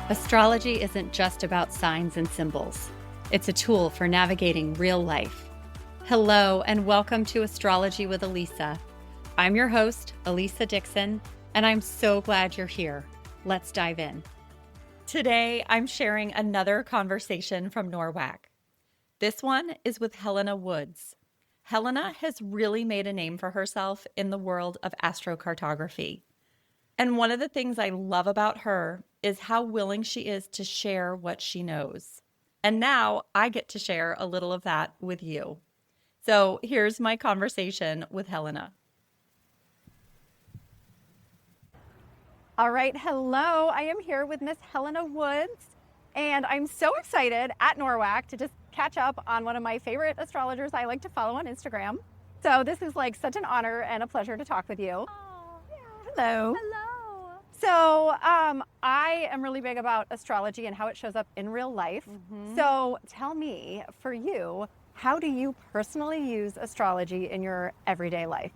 Astrology isn't just about signs and symbols. It's a tool for navigating real life. Hello, and welcome to Astrology with Alisa. I'm your host, Alisa Dixon, and I'm so glad you're here. Let's dive in. Today, I'm sharing another conversation from NORWAC. This one is with Helena Woods. Helena has really made a name for herself in the world of astrocartography. And one of the things I love about her is how willing she is to share what she knows. And now I get to share a little of that with you. So here's my conversation with Helena. All right, hello. I am here with Miss Helena Woods, and I'm so excited at NORWAC to just catch up on one of my favorite astrologers I like to follow on Instagram. So this is like such an honor and a pleasure to talk with you. Oh, yeah. Hello. Hello. So I am really big about astrology and how it shows up in real life. So tell me, for you, how do you personally use astrology in your everyday life?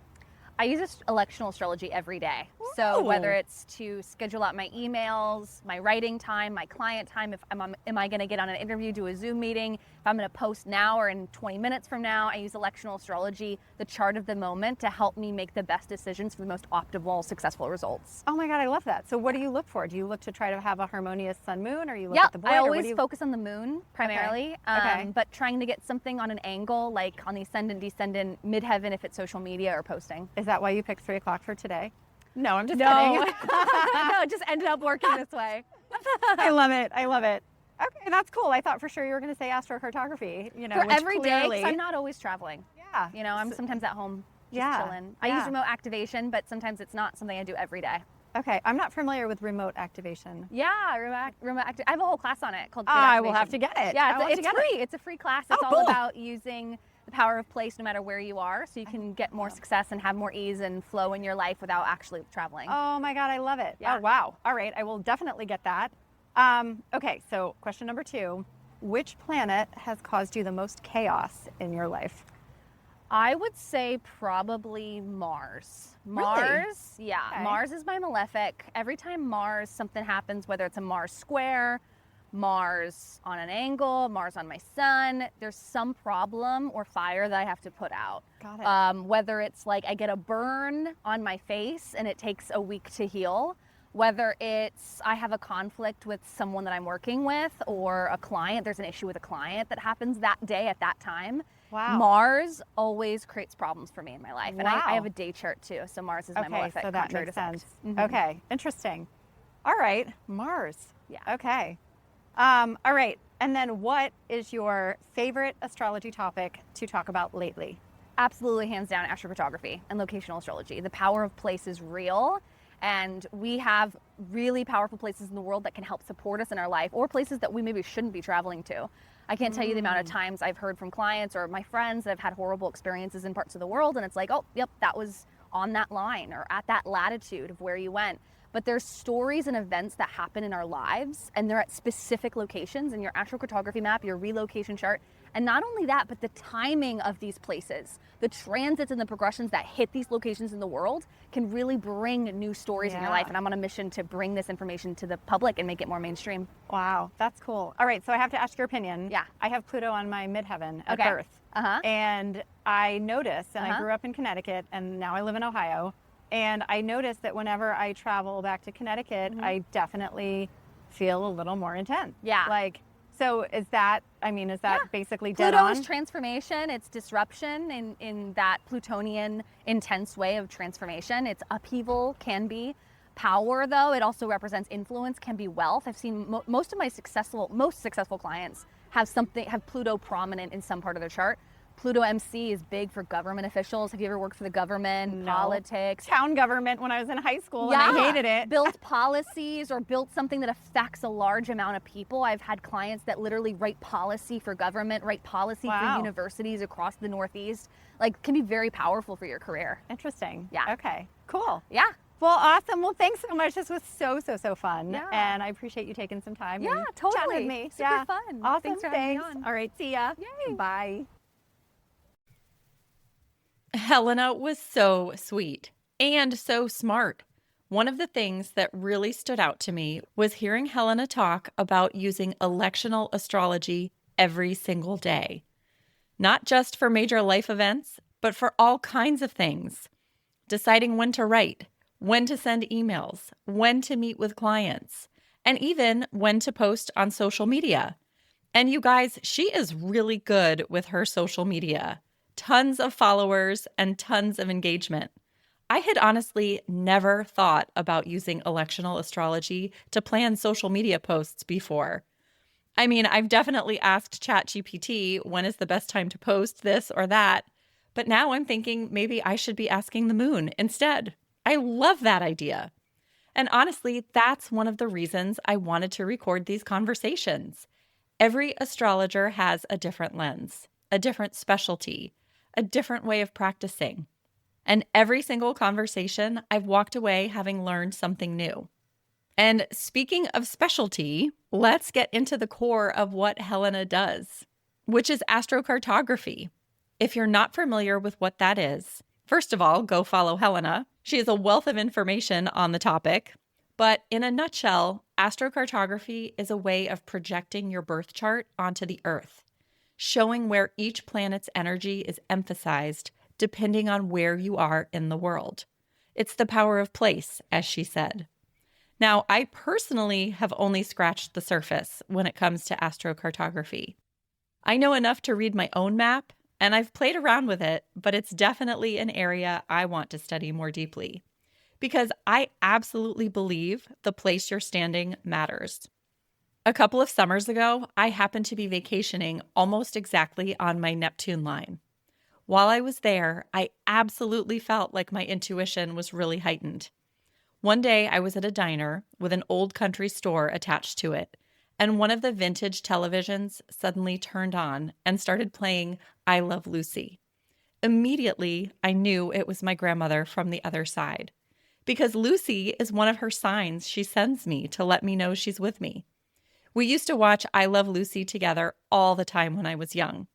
I use electional astrology every day. So whether it's to schedule out my emails, my writing time, my client time, if am I going to get on an interview, do a Zoom meeting, if I'm going to post now or in 20 minutes from now, I use electional astrology, the chart of the moment, to help me make the best decisions for the most optimal, successful results. Oh my God, I love that. So what do you look for? Do you look to try to have a harmonious sun moon, or you look at the void? I always focus on the moon primarily, Okay. but trying to get something on an angle, like on the ascendant, descendant, midheaven if it's social media or posting. Is that why you picked 3 o'clock for today? No, I'm just No, kidding. no, it just ended up working this way. I love it. I love it. Okay, that's cool. I thought for sure you were going to say astrocartography. You know, For which every day, clearly... 'cause I'm not always traveling. Yeah. You know, I'm sometimes at home just Yeah, chilling. I yeah. use remote activation, but sometimes it's not something I do every day. Okay, I'm not familiar with remote activation. Yeah, remote activation. I have a whole class on it called Remote I will Activation. have to get it. Yeah, I will have it's to get free. It's a free class. It's Oh, all cool. about using the power of place no matter where you are, so you can get more success and have more ease and flow in your life without actually traveling. Oh my God, I love it. Yeah. Oh, wow. All right, I will definitely get that. Okay, so question number 2. Which planet has caused you the most chaos in your life? I would say probably Mars. Mars, yeah. Okay. Mars is my malefic. Every time something happens, whether it's a Mars square, Mars on an angle, Mars on my sun, there's some problem or fire that I have to put out. Got it. Whether it's like I get a burn on my face and it takes a week to heal, whether it's I have a conflict with someone that I'm working with or a client, there's an issue with a client that happens that day at that time. Wow. Mars always creates problems for me in my life. And Wow. I have a day chart too, so Mars is my malefic. so that contrary makes to fact. sense. Okay, interesting. All right, Mars. Yeah. Okay. All right, and then what is your favorite astrology topic to talk about lately? Absolutely, hands down, astrocartography and locational astrology. The power of place is real, and we have really powerful places in the world that can help support us in our life, or places that we maybe shouldn't be traveling to. I can't tell you the amount of times I've heard from clients or my friends that have had horrible experiences in parts of the world, and it's like, oh, yep, that was on that line or at that latitude of where you went. But there's stories and events that happen in our lives, and they're at specific locations in your astrocartography map, your relocation chart. And not only that, but the timing of these places, the transits and the progressions that hit these locations in the world can really bring new stories in your life. And I'm on a mission to bring this information to the public and make it more mainstream. Wow, that's cool. All right, so I have to ask your opinion. Yeah. I have Pluto on my midheaven at Okay. birth. Uh-huh. And I noticed, and I Uh-huh. grew up in Connecticut, and now I live in Ohio, and I noticed that whenever I travel back to Connecticut, I definitely feel a little more intense. Yeah. Like, so is that basically dead Pluto on? is transformation. It's disruption in that Plutonian intense way of transformation. It's upheaval, can be. Power, though, it also represents influence, can be wealth. I've seen most of my most successful clients have Pluto prominent in some part of their chart. Pluto MC is big for government officials. Have you ever worked for the government, No. politics? Town government when I was in high school, and I hated it. Built policies or built something that affects a large amount of people. I've had clients that literally write policy for government, write policy Wow. for universities across the Northeast. Like, can be very powerful for your career. Interesting. Yeah. Okay, cool. Yeah. Well, awesome. Well, thanks so much. This was so fun. Yeah. And I appreciate you taking some time. Yeah, and totally. chatting with me. Super yeah. fun. Awesome. Thanks for having me on. All right. See ya. Yay. Bye. Helena was so sweet and so smart. One of the things that really stood out to me was hearing Helena talk about using electional astrology every single day. Not just for major life events, but for all kinds of things. Deciding when to write, when to send emails, when to meet with clients, and even when to post on social media. And you guys, she is really good with her social media. Tons of followers and tons of engagement. I had honestly never thought about using electional astrology to plan social media posts before. I mean, I've definitely asked ChatGPT when is the best time to post this or that, but now I'm thinking maybe I should be asking the moon instead. I love that idea. And honestly, that's one of the reasons I wanted to record these conversations. Every astrologer has a different lens, a different specialty, a different way of practicing. And every single conversation, I've walked away having learned something new. And speaking of specialty, let's get into the core of what Helena does, which is astrocartography. If you're not familiar with what that is, first of all, go follow Helena. She has a wealth of information on the topic. But in a nutshell, astrocartography is a way of projecting your birth chart onto the Earth, showing where each planet's energy is emphasized depending on where you are in the world. It's the power of place, as she said. Now, I personally have only scratched the surface when it comes to astrocartography. I know enough to read my own map, and I've played around with it, but it's definitely an area I want to study more deeply. Because I absolutely believe the place you're standing matters. A couple of summers ago, I happened to be vacationing almost exactly on my Neptune line. While I was there, I absolutely felt like my intuition was really heightened. One day, I was at a diner with an old country store attached to it, and one of the vintage televisions suddenly turned on and started playing I Love Lucy. Immediately, I knew it was my grandmother from the other side, because Lucy is one of her signs she sends me to let me know she's with me. We used to watch I Love Lucy together all the time when I was young.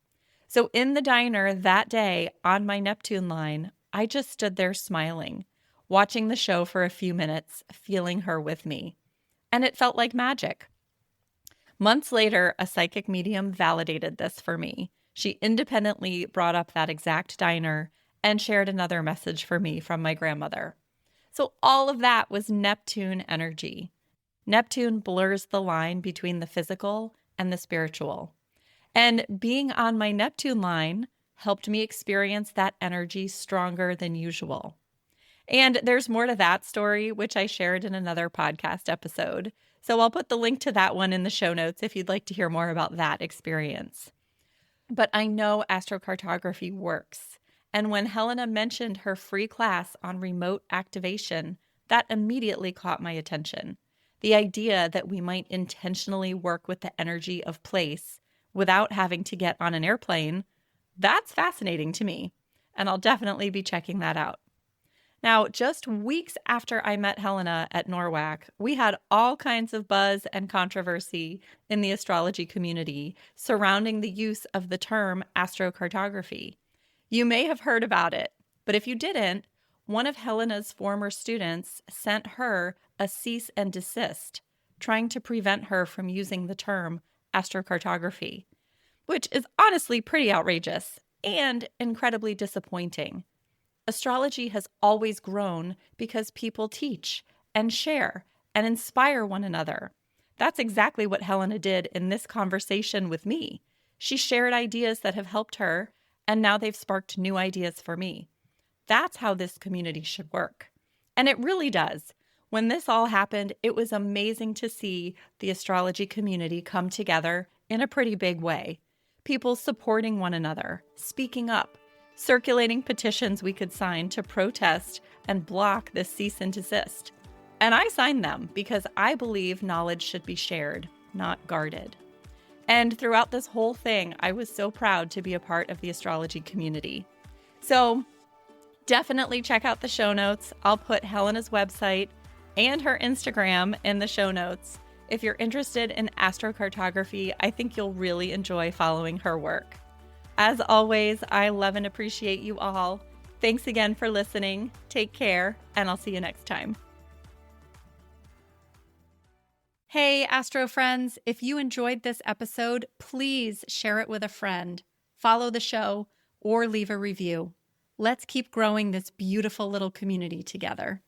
So in the diner that day on my Neptune line, I just stood there smiling, watching the show for a few minutes, feeling her with me. And it felt like magic. Months later, a psychic medium validated this for me. She independently brought up that exact diner and shared another message for me from my grandmother. So all of that was Neptune energy. Neptune blurs the line between the physical and the spiritual. And being on my Neptune line helped me experience that energy stronger than usual. And there's more to that story, which I shared in another podcast episode. So I'll put the link to that one in the show notes if you'd like to hear more about that experience. But I know astrocartography works. And when Helena mentioned her free class on remote activation, that immediately caught my attention. The idea that we might intentionally work with the energy of place without having to get on an airplane, that's fascinating to me. And I'll definitely be checking that out. Now, just weeks after I met Helena at NORWAC, we had all kinds of buzz and controversy in the astrology community surrounding the use of the term astrocartography. You may have heard about it, but if you didn't, one of Helena's former students sent her a cease and desist, trying to prevent her from using the term astrocartography, which is honestly pretty outrageous and incredibly disappointing. Astrology has always grown because people teach and share and inspire one another. That's exactly what Helena did in this conversation with me. She shared ideas that have helped her, and now they've sparked new ideas for me. That's how this community should work. And it really does. When this all happened, it was amazing to see the astrology community come together in a pretty big way. People supporting one another, speaking up, circulating petitions we could sign to protest and block this cease and desist. And I signed them because I believe knowledge should be shared, not guarded. And throughout this whole thing, I was so proud to be a part of the astrology community. So definitely check out the show notes. I'll put Helena's website and her Instagram in the show notes. If you're interested in astrocartography, I think you'll really enjoy following her work. As always, I love and appreciate you all. Thanks again for listening. Take care, and I'll see you next time. Hey, Astro friends, if you enjoyed this episode, please share it with a friend, follow the show, or leave a review. Let's keep growing this beautiful little community together.